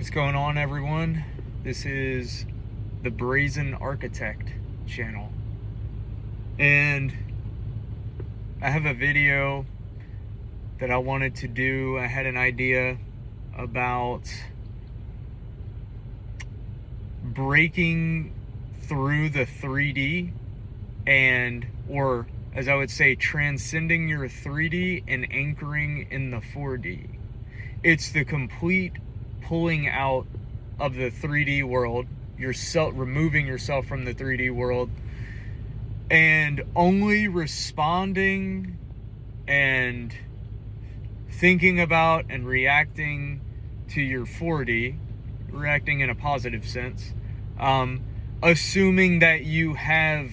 What's going on, everyone? This is the Brazen Architect channel, and I have a video that I wanted to do. I had an idea about breaking through the 3D or as I would say, transcending your 3D and anchoring in the 4D. It's the complete pulling out of the 3D world, removing yourself from the 3D world, and only responding and thinking about and reacting to your 4D, reacting in a positive sense, assuming that you have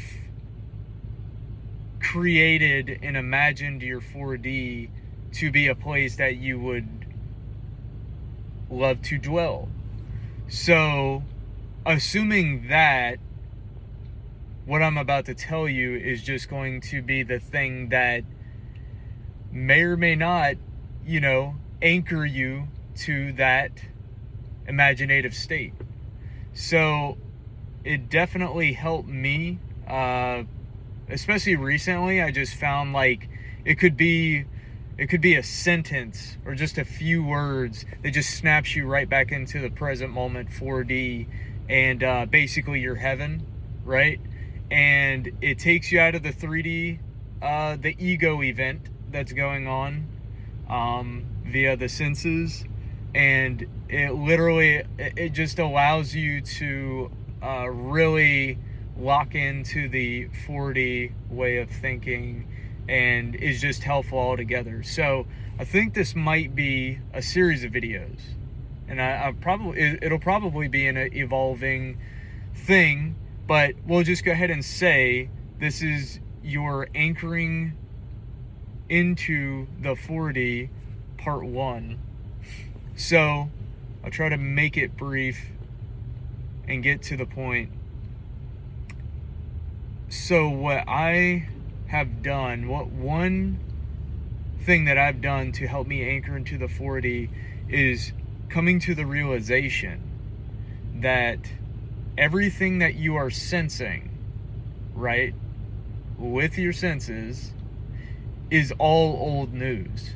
created and imagined your 4D to be a place that you would love to dwell. So, assuming that what I'm about to tell you is just going to be the thing that may or may not, anchor you to that imaginative state. So, it definitely helped me, especially recently. I just found like it could be a sentence or just a few words that just snaps you right back into the present moment 4D and basically your heaven, right? And it takes you out of the 3D, the ego event that's going on via the senses, and it just allows you to really lock into the 4D way of thinking, and is just helpful altogether. So I think this might be a series of videos, and it'll probably be an evolving thing, but we'll just go ahead and say this is your anchoring into the 4D part 1. So I'll try to make it brief and get to the point. So what I have done, one thing that I've done to help me anchor into the 4D is coming to the realization that everything that you are sensing, right, with your senses, is all old news.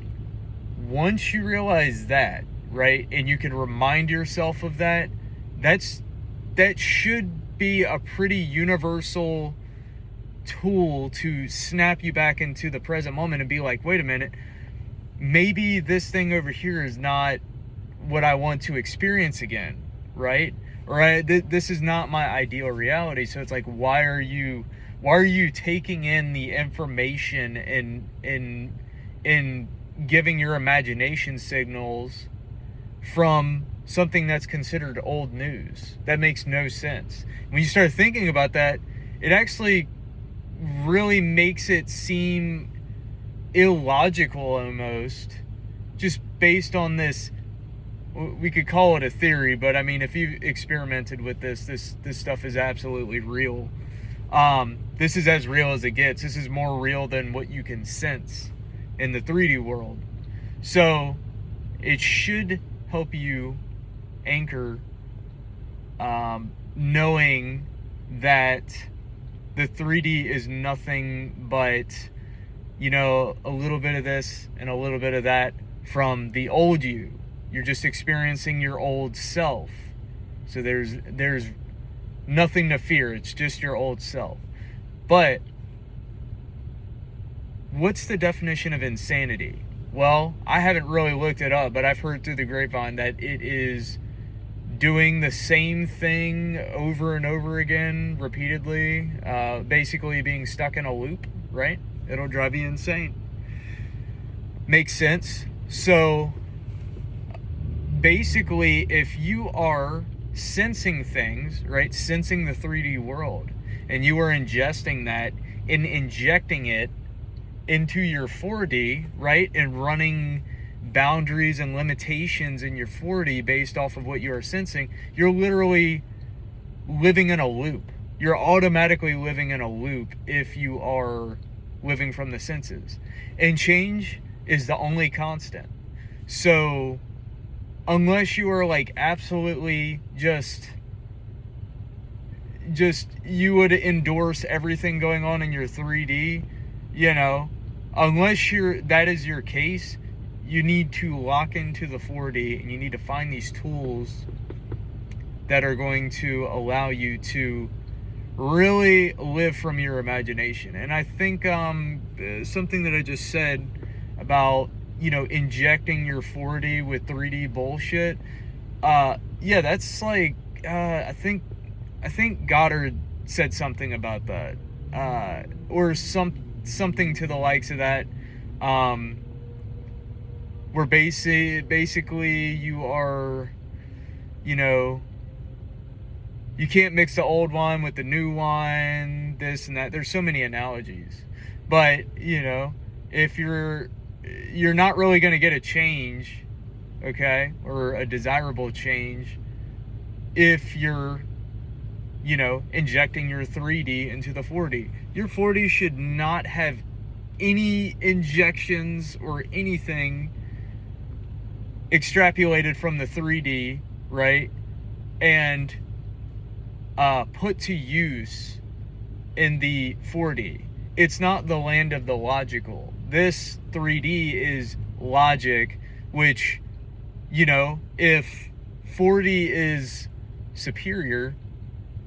Once you realize that, right, and you can remind yourself of that, that should be a pretty universal tool to snap you back into the present moment and be like, wait a minute, maybe this thing over here is not what I want to experience again, right? Or this is not my ideal reality. So it's like, why are you taking in the information and giving your imagination signals from something that's considered old news? That makes no sense. When you start thinking about that, it actually really makes it seem illogical almost, just based on this. We could call it a theory, but I mean, if you've experimented with this stuff is absolutely real. This is as real as it gets. This is more real than what you can sense in the 3D world. So it should help you anchor, knowing that the 3D is nothing but, a little bit of this and a little bit of that from the old you. You're just experiencing your old self. So there's nothing to fear. It's just your old self. But what's the definition of insanity? Well, I haven't really looked it up, but I've heard through the grapevine that it is doing the same thing over and over again, repeatedly, basically being stuck in a loop, right? It'll drive you insane. Makes sense. So basically, if you are sensing things, right, sensing the 3D world, and you are ingesting that and injecting it into your 4D, right, and running boundaries and limitations in your 4D based off of what you are sensing, you're literally living in a loop. You're automatically living in a loop if you are living from the senses. And change is the only constant. So unless you are like absolutely just you would endorse everything going on in your 3D, you know, unless that is your case, you need to lock into the 4D, and you need to find these tools that are going to allow you to really live from your imagination. And I think something that I just said about, you know, injecting your 4D with 3D bullshit, yeah, that's like, I think Goddard said something about that, or something to the likes of that, where basically you are, you know, you can't mix the old wine with the new wine, this and that. There's so many analogies, but you know, if you're not really going to get a change, okay, or a desirable change, if you're, you know, injecting your 3D into the 4D. Your 4D should not have any injections or anything extrapolated from the 3D, right? And put to use in the 4D. It's not the land of the logical. This 3D is logic, which, you know, if 4D is superior,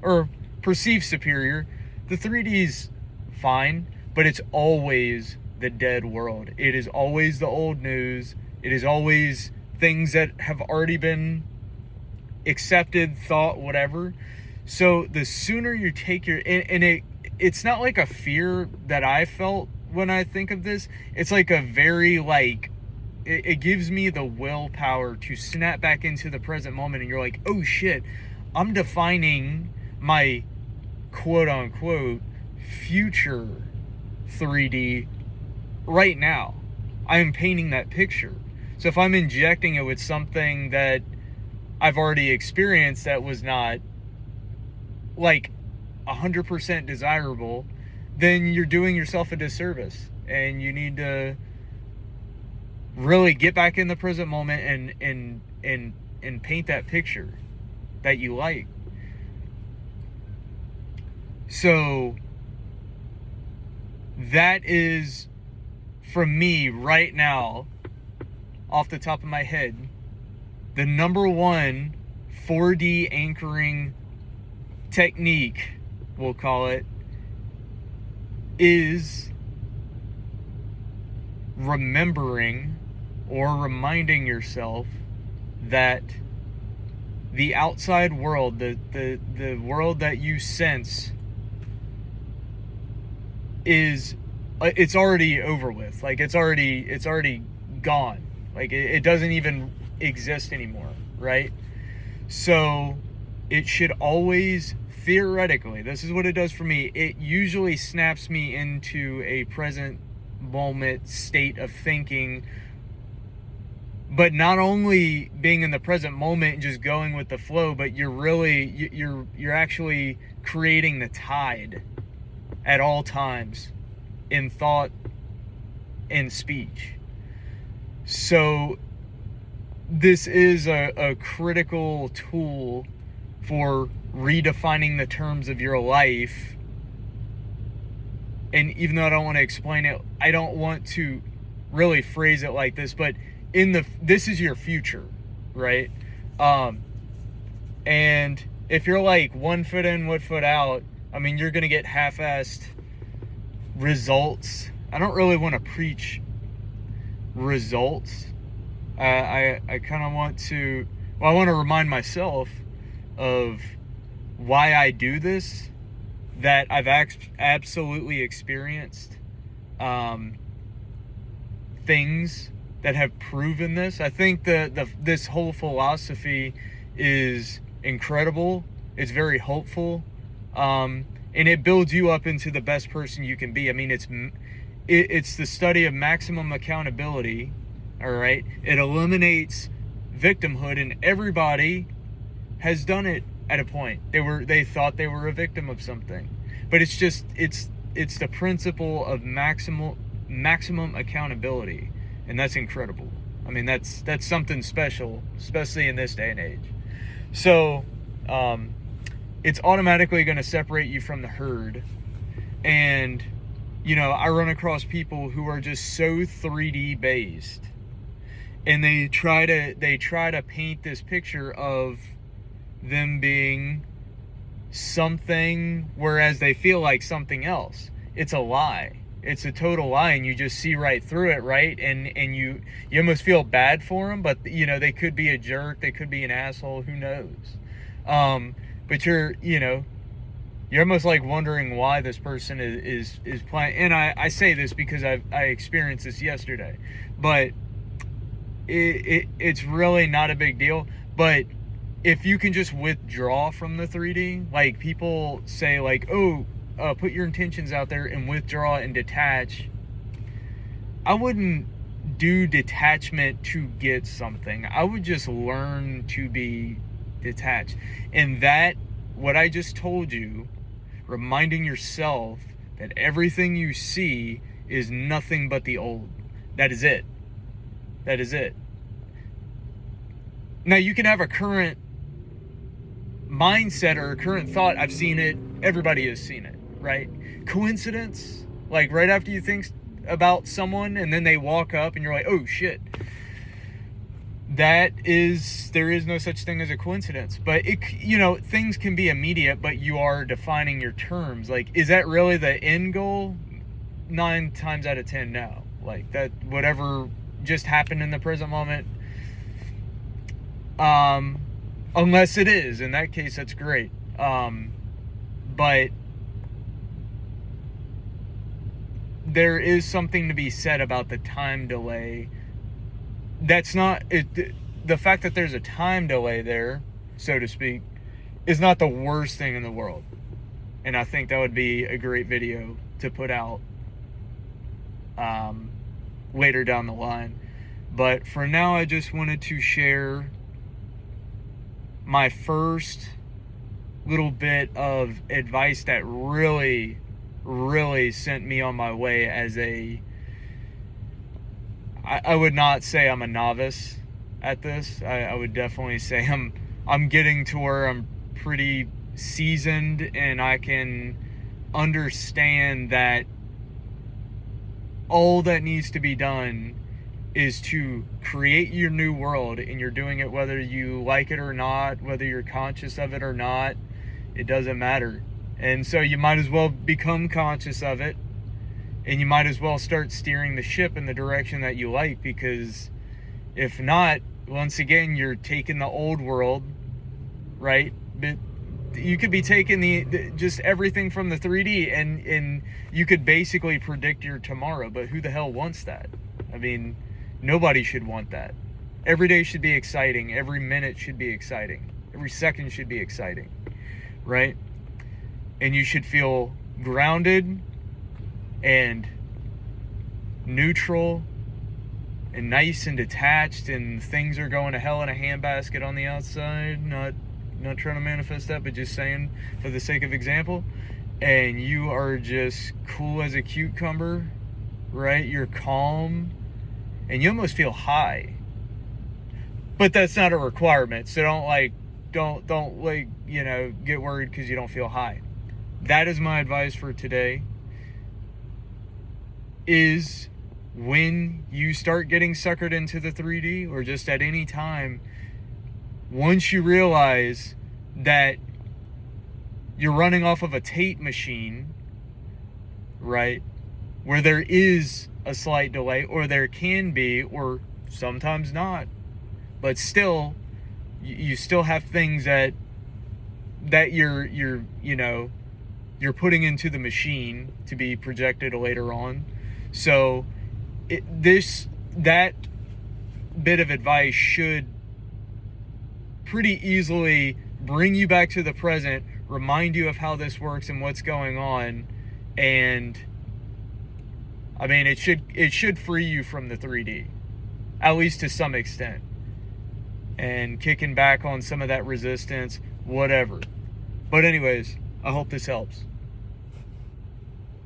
or perceived superior, the 3D's fine, but it's always the dead world. It is always the old news. It is always things that have already been accepted, thought, whatever. So the sooner you take your, and it's not like a fear that I felt when I think of this. It's like a very like, it gives me the willpower to snap back into the present moment, and you're like, oh shit, I'm defining my quote unquote future 3D right now. I am painting that picture. So if I'm injecting it with something that I've already experienced that was not like 100% desirable, then you're doing yourself a disservice, and you need to really get back in the present moment and paint that picture that you like. So that is, from me right now, off the top of my head, the number one 4D anchoring technique, we'll call it, is remembering or reminding yourself that the outside world, the world that you sense, is, it's already over with. Like it's already gone. Like it doesn't even exist anymore, right? So it should always, theoretically, this is what it does for me, it usually snaps me into a present moment state of thinking. But not only being in the present moment and just going with the flow, but you're really, you're actually creating the tide at all times in thought and speech. So this is a critical tool for redefining the terms of your life. And even though I don't want to explain it, I don't want to really phrase it like this, but this is your future, right? And if you're like 1 foot in, 1 foot out, I mean, you're gonna get half-assed results. I don't really want to preach results. I kind of want to, well, I want to remind myself of why I do this, that I've absolutely experienced things that have proven this. I think this whole philosophy is incredible. It's very hopeful, and it builds you up into the best person you can be. I mean, it's the study of maximum accountability. All right, it eliminates victimhood, and everybody has done it at a point. They thought they were a victim of something, but it's the principle of maximum accountability. And that's incredible. I mean, that's something special, especially in this day and age. So it's automatically going to separate you from the herd. And I run across people who are just so 3D based, and they try to paint this picture of them being something, whereas they feel like something else. It's a lie. It's a total lie, and you just see right through it, right? And you almost feel bad for them, but they could be a jerk, they could be an asshole, who knows? But you're almost like wondering why this person is playing. And I say this because I experienced this yesterday, but it's really not a big deal. But if you can just withdraw from the 3D, like people say, like, oh, put your intentions out there and withdraw and detach. I wouldn't do detachment to get something. I would just learn to be detached. And that, what I just told you, reminding yourself that everything you see is nothing but the old. That is it. That is it. Now, you can have a current mindset or a current thought. I've seen it. Everybody has seen it, right? Coincidence? Like right after you think about someone and then they walk up and you're like, oh shit. There is no such thing as a coincidence. But things can be immediate, but you are defining your terms. Like, is that really the end goal? 9 times out of 10, no. Like, that, whatever just happened in the present moment, unless it is, in that case, that's great. But there is something to be said about the time delay. That's not it. The fact that there's a time delay there, so to speak, is not the worst thing in the world. And I think that would be a great video to put out later down the line. But for now, I just wanted to share my first little bit of advice that really, really sent me on my way as I would not say I'm a novice at this. I would definitely say I'm getting to where I'm pretty seasoned and I can understand that all that needs to be done is to create your new world, and you're doing it whether you like it or not, whether you're conscious of it or not. It doesn't matter. And so you might as well become conscious of it, and you might as well start steering the ship in the direction that you like, because if not, once again, you're taking the old world, right? But you could be taking just everything from the 3D, and you could basically predict your tomorrow, but who the hell wants that? I mean, nobody should want that. Every day should be exciting. Every minute should be exciting. Every second should be exciting, right? And you should feel grounded and neutral and nice and detached, and things are going to hell in a handbasket on the outside. Not trying to manifest that, but just saying for the sake of example. And you are just cool as a cucumber, right? You're calm, and you almost feel high. But that's not a requirement, so don't get worried because you don't feel high. That is my advice for today. Is when you start getting suckered into the 3D, or just at any time, once you realize that you're running off of a tape machine, right, where there is a slight delay, or there can be, or sometimes not, but still, you still have things that you're putting into the machine to be projected later on. So that bit of advice should pretty easily bring you back to the present, remind you of how this works and what's going on, and I mean, it should free you from the 3D, at least to some extent, and kicking back on some of that resistance, whatever. But anyways, I hope this helps.